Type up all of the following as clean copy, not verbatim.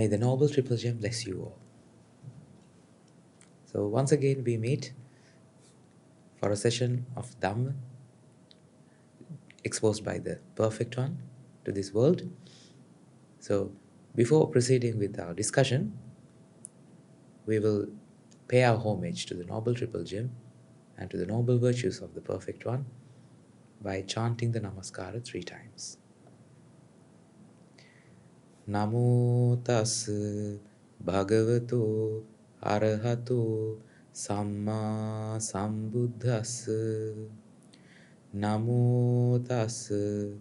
May the Noble Triple Gem bless you all. So once again we meet for a session of Dhamma exposed by the Perfect One to this world. So before proceeding with our discussion, we will pay our homage to the Noble Triple Gem and to the noble virtues of the Perfect One by chanting the Namaskara 3 times. Namo tassa bhagavato arahato samma sambuddhassa. Namo tassa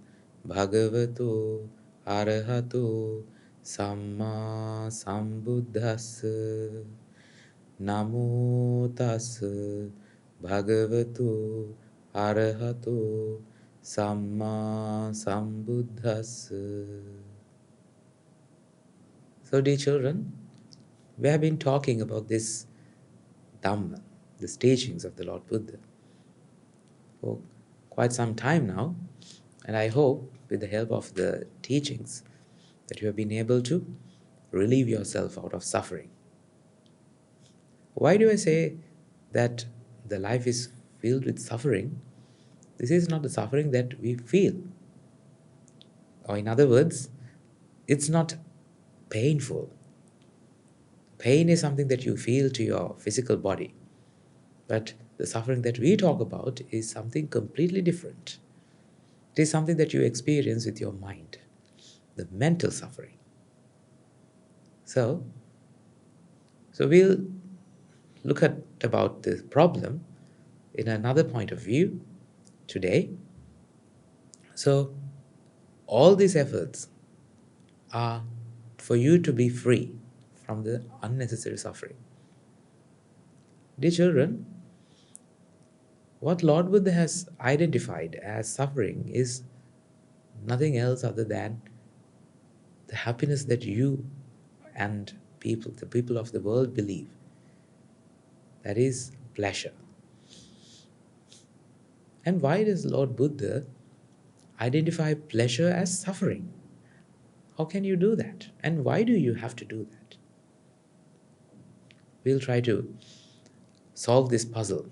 bhagavato arahato samma sambuddhassa. Namo tassa bhagavato arahato samma sambuddhassa. So, dear children, we have been talking about this Dhamma, the teachings of the Lord Buddha, for quite some time now, and I hope with the help of the teachings that you have been able to relieve yourself out of suffering. Why do I say that the life is filled with suffering? This is not the suffering that we feel. Or in other words, it's not painful. Pain is something that you feel to your physical body. But the suffering that we talk about is something completely different. It is something that you experience with your mind, the mental suffering. So we'll look at about the problem in another point of view today. So all these efforts are for you to be free from the unnecessary suffering. Dear children, what Lord Buddha has identified as suffering is nothing else other than the happiness that you and the people of the world believe. That is pleasure. And why does Lord Buddha identify pleasure as suffering? How can you do that? And why do you have to do that? We'll try to solve this puzzle,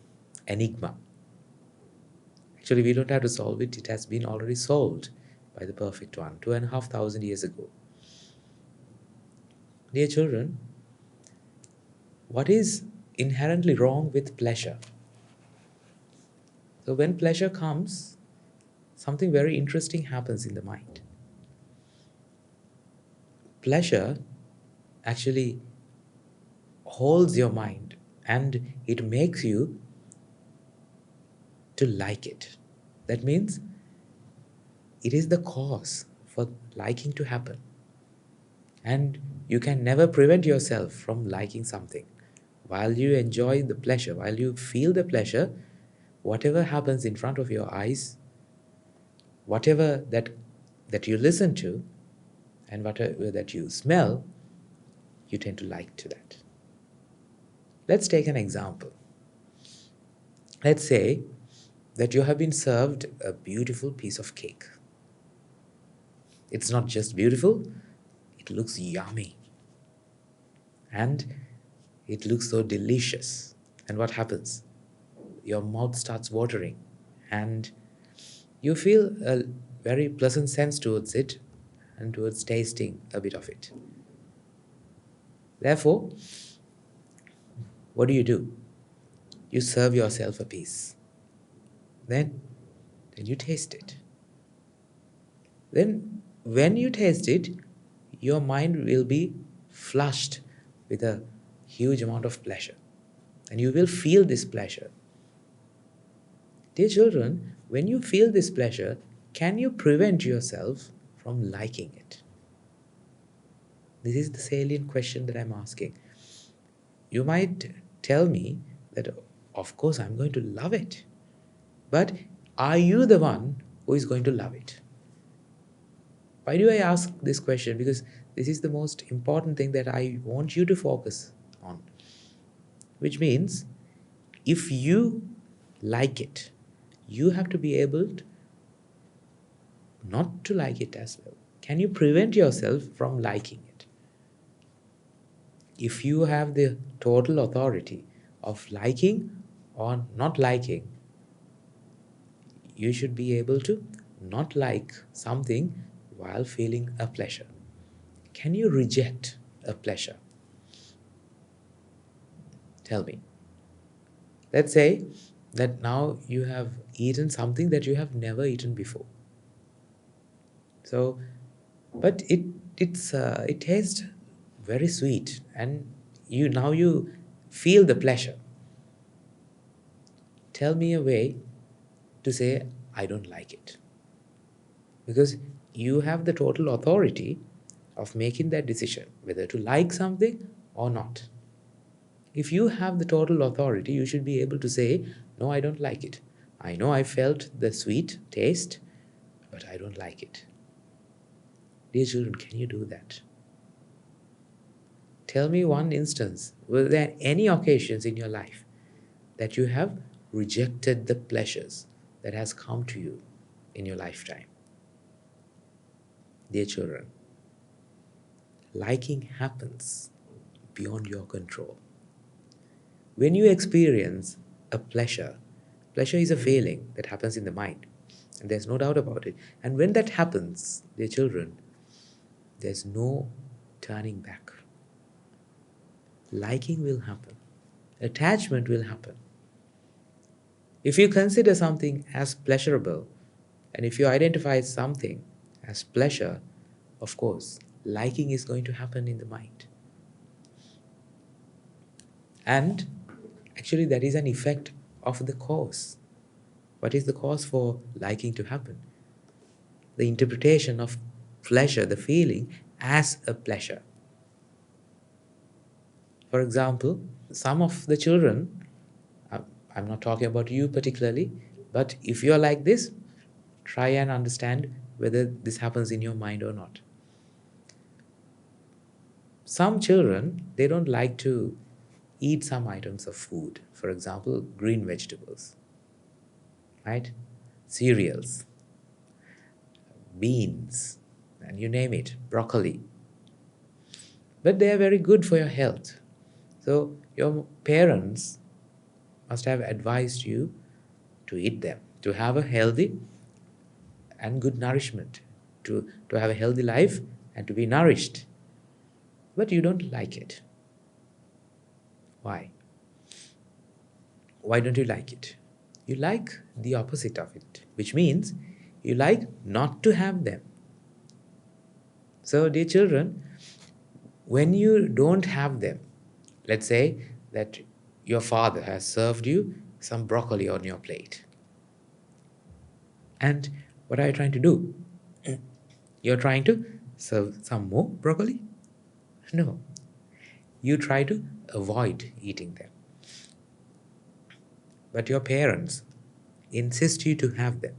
enigma. Actually, we don't have to solve it. It has been already solved by the Perfect One 2,500 years ago. Dear children, what is inherently wrong with pleasure? So when pleasure comes, something very interesting happens in the mind. Pleasure actually holds your mind and it makes you to like it. That means it is the cause for liking to happen. And you can never prevent yourself from liking something. While you enjoy the pleasure, while you feel the pleasure, whatever happens in front of your eyes, whatever that you listen to, and whatever that you smell, you tend to like to that. Let's take an example. Let's say that you have been served a beautiful piece of cake. It's not just beautiful, it looks yummy. And it looks so delicious. And what happens? Your mouth starts watering and you feel a very pleasant sense towards it and towards tasting a bit of it. Therefore, what do? You serve yourself a piece. Then you taste it. Then when you taste it, your mind will be flushed with a huge amount of pleasure. And you will feel this pleasure. Dear children, when you feel this pleasure, can you prevent yourself from liking it? This is the salient question that I'm asking. You might tell me that, of course, I'm going to love it. But are you the one who is going to love it? Why do I ask this question? Because this is the most important thing that I want you to focus on. Which means, if you like it, you have to be able not to like it as well. Can you prevent yourself from liking it? if you have the total authority of liking or not liking, you should be able to not like something while feeling a pleasure. Can you reject a pleasure? Tell me. Let's say that now you have eaten something that you have never eaten before. So, but it tastes very sweet, and you feel the pleasure. Tell me a way to say I don't like it, because you have the total authority of making that decision whether to like something or not. If you have the total authority, you should be able to say, no, I don't like it. I know I felt the sweet taste, but I don't like it. Dear children, can you do that? Tell me one instance. Were there any occasions in your life that you have rejected the pleasures that has come to you in your lifetime? Dear children, liking happens beyond your control. When you experience a pleasure, pleasure is a feeling that happens in the mind, and there's no doubt about it. And when that happens, dear children, there's no turning back. Liking will happen. Attachment will happen. If you consider something as pleasurable, and if you identify something as pleasure, of course, liking is going to happen in the mind. And actually, that is an effect of the cause. What is the cause for liking to happen? The interpretation of pleasure, the feeling, as a pleasure. For example, some of the children, I'm not talking about you particularly, but if you're like this, try and understand whether this happens in your mind or not. Some children, they don't like to eat some items of food. For example, green vegetables, right? Cereals, beans, and you name it, broccoli. But they are very good for your health. So your parents must have advised you to eat them, to have a healthy and good nourishment, to have a healthy life and to be nourished. But you don't like it. Why? Why don't you like it? You like the opposite of it, which means you like not to have them. So, dear children, when you don't have them, let's say that your father has served you some broccoli on your plate. And what are you trying to do? You're trying to serve some more broccoli? No. You try to avoid eating them. But your parents insist you to have them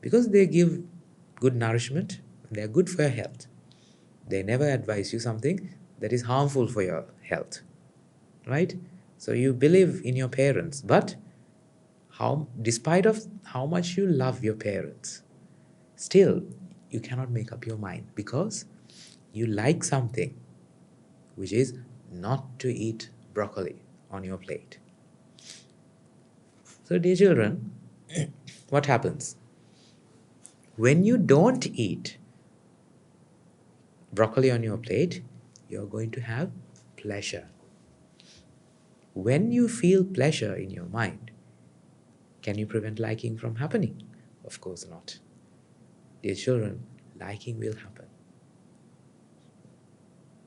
because they give good nourishment, they are good for your health. They never advise you something that is harmful for your health, right? So you believe in your parents, but despite of how much you love your parents, still you cannot make up your mind because you like something which is not to eat broccoli on your plate. So, dear children, what happens? When you don't eat broccoli on your plate, you're going to have pleasure. When you feel pleasure in your mind, can you prevent liking from happening? Of course not. Dear children, liking will happen.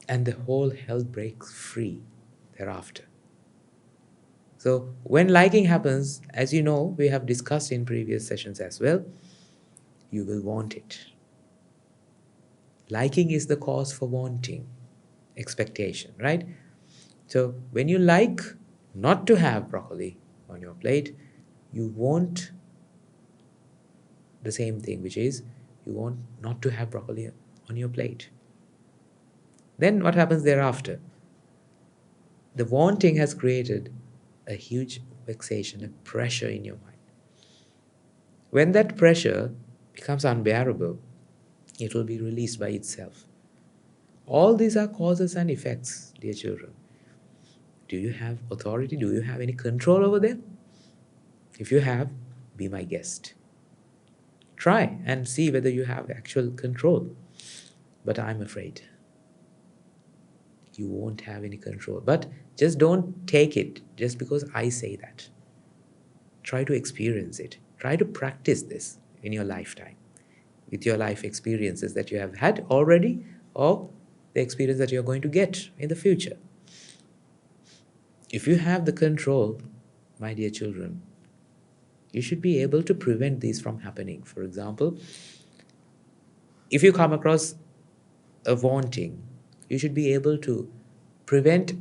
And the whole hell breaks free thereafter. So when liking happens, as you know, we have discussed in previous sessions as well, you will want it. Liking is the cause for wanting, expectation, right? So when you like not to have broccoli on your plate, you want the same thing, which is you want not to have broccoli on your plate. Then what happens thereafter? The wanting has created a huge vexation, a pressure in your mind. When that pressure becomes unbearable, it will be released by itself. All these are causes and effects, dear children. Do you have authority? Do you have any control over them? If you have, be my guest. Try and see whether you have actual control. But I'm afraid you won't have any control. But just don't take it just because I say that. Try to experience it. Try to practice this in your lifetime with your life experiences that you have had already or the experience that you're going to get in the future. If you have the control, my dear children, you should be able to prevent these from happening. For example, if you come across a wanting, you should be able to prevent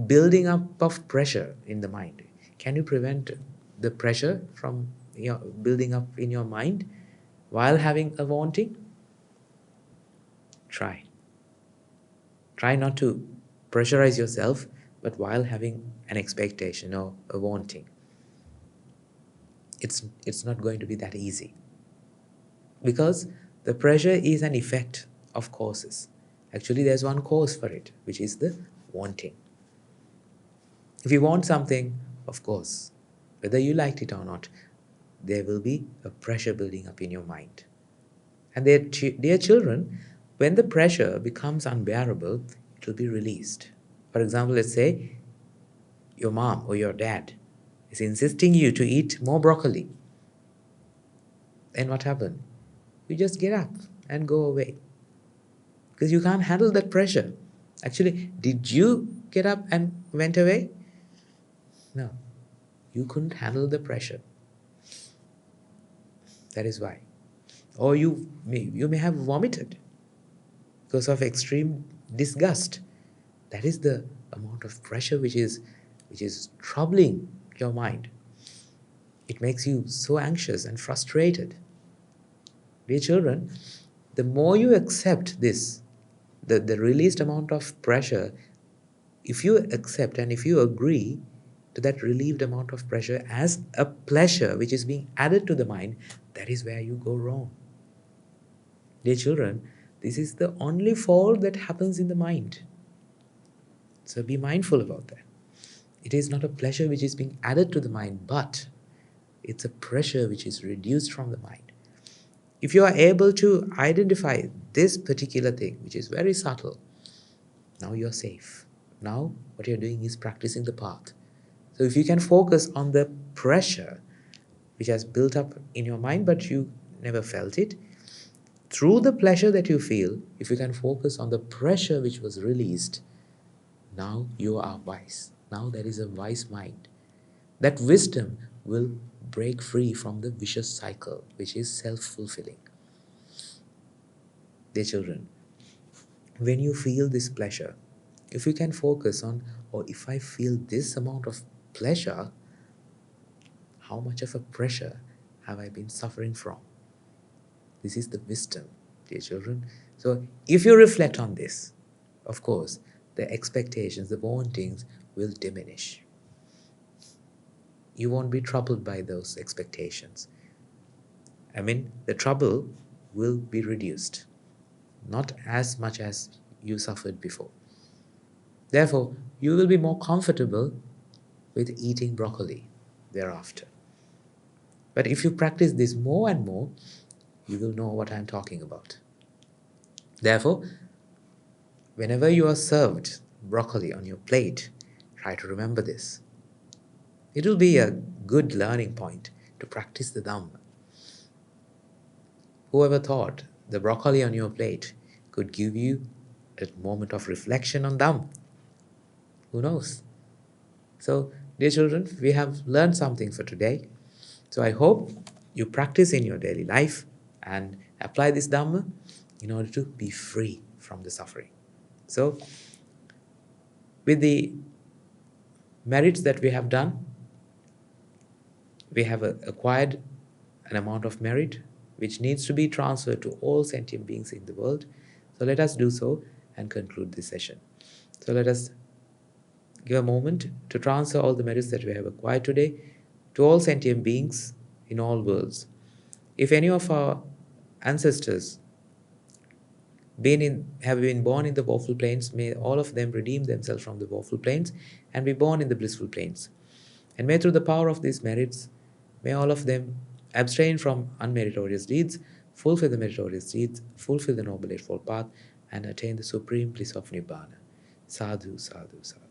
building up of pressure in the mind. Can you prevent the pressure from building up in your mind while having a wanting? Try. Try not to pressurize yourself, but while having an expectation or a wanting. It's not going to be that easy. Because the pressure is an effect of causes. Actually, there's one cause for it, which is the wanting. If you want something, of course, whether you liked it or not, there will be a pressure building up in your mind. And dear children, when the pressure becomes unbearable, it will be released. For example, let's say your mom or your dad is insisting you to eat more broccoli. Then what happened? You just get up and go away. Because you can't handle that pressure. Actually, did you get up and went away? No. You couldn't handle the pressure. That is why. Or you may have vomited because of extreme disgust. That is the amount of pressure which is troubling your mind. It makes you so anxious and frustrated. Dear children, the more you accept this, the released amount of pressure, if you accept and if you agree to that relieved amount of pressure as a pleasure which is being added to the mind, that is where you go wrong. Dear children, this is the only fault that happens in the mind. So be mindful about that. It is not a pleasure which is being added to the mind, but it's a pressure which is reduced from the mind. If you are able to identify this particular thing, which is very subtle, now you're safe. Now what you're doing is practicing the path. So if you can focus on the pressure which has built up in your mind but you never felt it, through the pleasure that you feel, if you can focus on the pressure which was released, now you are wise. Now there is a wise mind. That wisdom will break free from the vicious cycle, which is self-fulfilling. Dear children, when you feel this pleasure, if you can focus on, or if I feel this amount of pleasure, how much of a pressure have I been suffering from? This is the wisdom, dear children. So if you reflect on this, of course, the expectations, the wantings will diminish. You won't be troubled by those expectations. The trouble will be reduced, not as much as you suffered before. Therefore, you will be more comfortable with eating broccoli thereafter. But if you practice this more and more, you will know what I'm talking about. Therefore, whenever you are served broccoli on your plate, try to remember this. It will be a good learning point to practice the Dhamma. Whoever thought the broccoli on your plate could give you a moment of reflection on Dhamma? Who knows? So, dear children, we have learned something for today. So I hope you practice in your daily life and apply this Dhamma in order to be free from the suffering. So, with the merits that we have done, we have acquired an amount of merit which needs to be transferred to all sentient beings in the world. So let us do so and conclude this session. So let us give a moment to transfer all the merits that we have acquired today to all sentient beings in all worlds. If any of our ancestors have been born in the woeful plains, may all of them redeem themselves from the woeful plains and be born in the blissful plains. And may through the power of these merits, may all of them abstain from unmeritorious deeds, fulfill the meritorious deeds, fulfill the noble eightfold path, and attain the supreme bliss of Nibbana. Sadhu, sadhu, sadhu.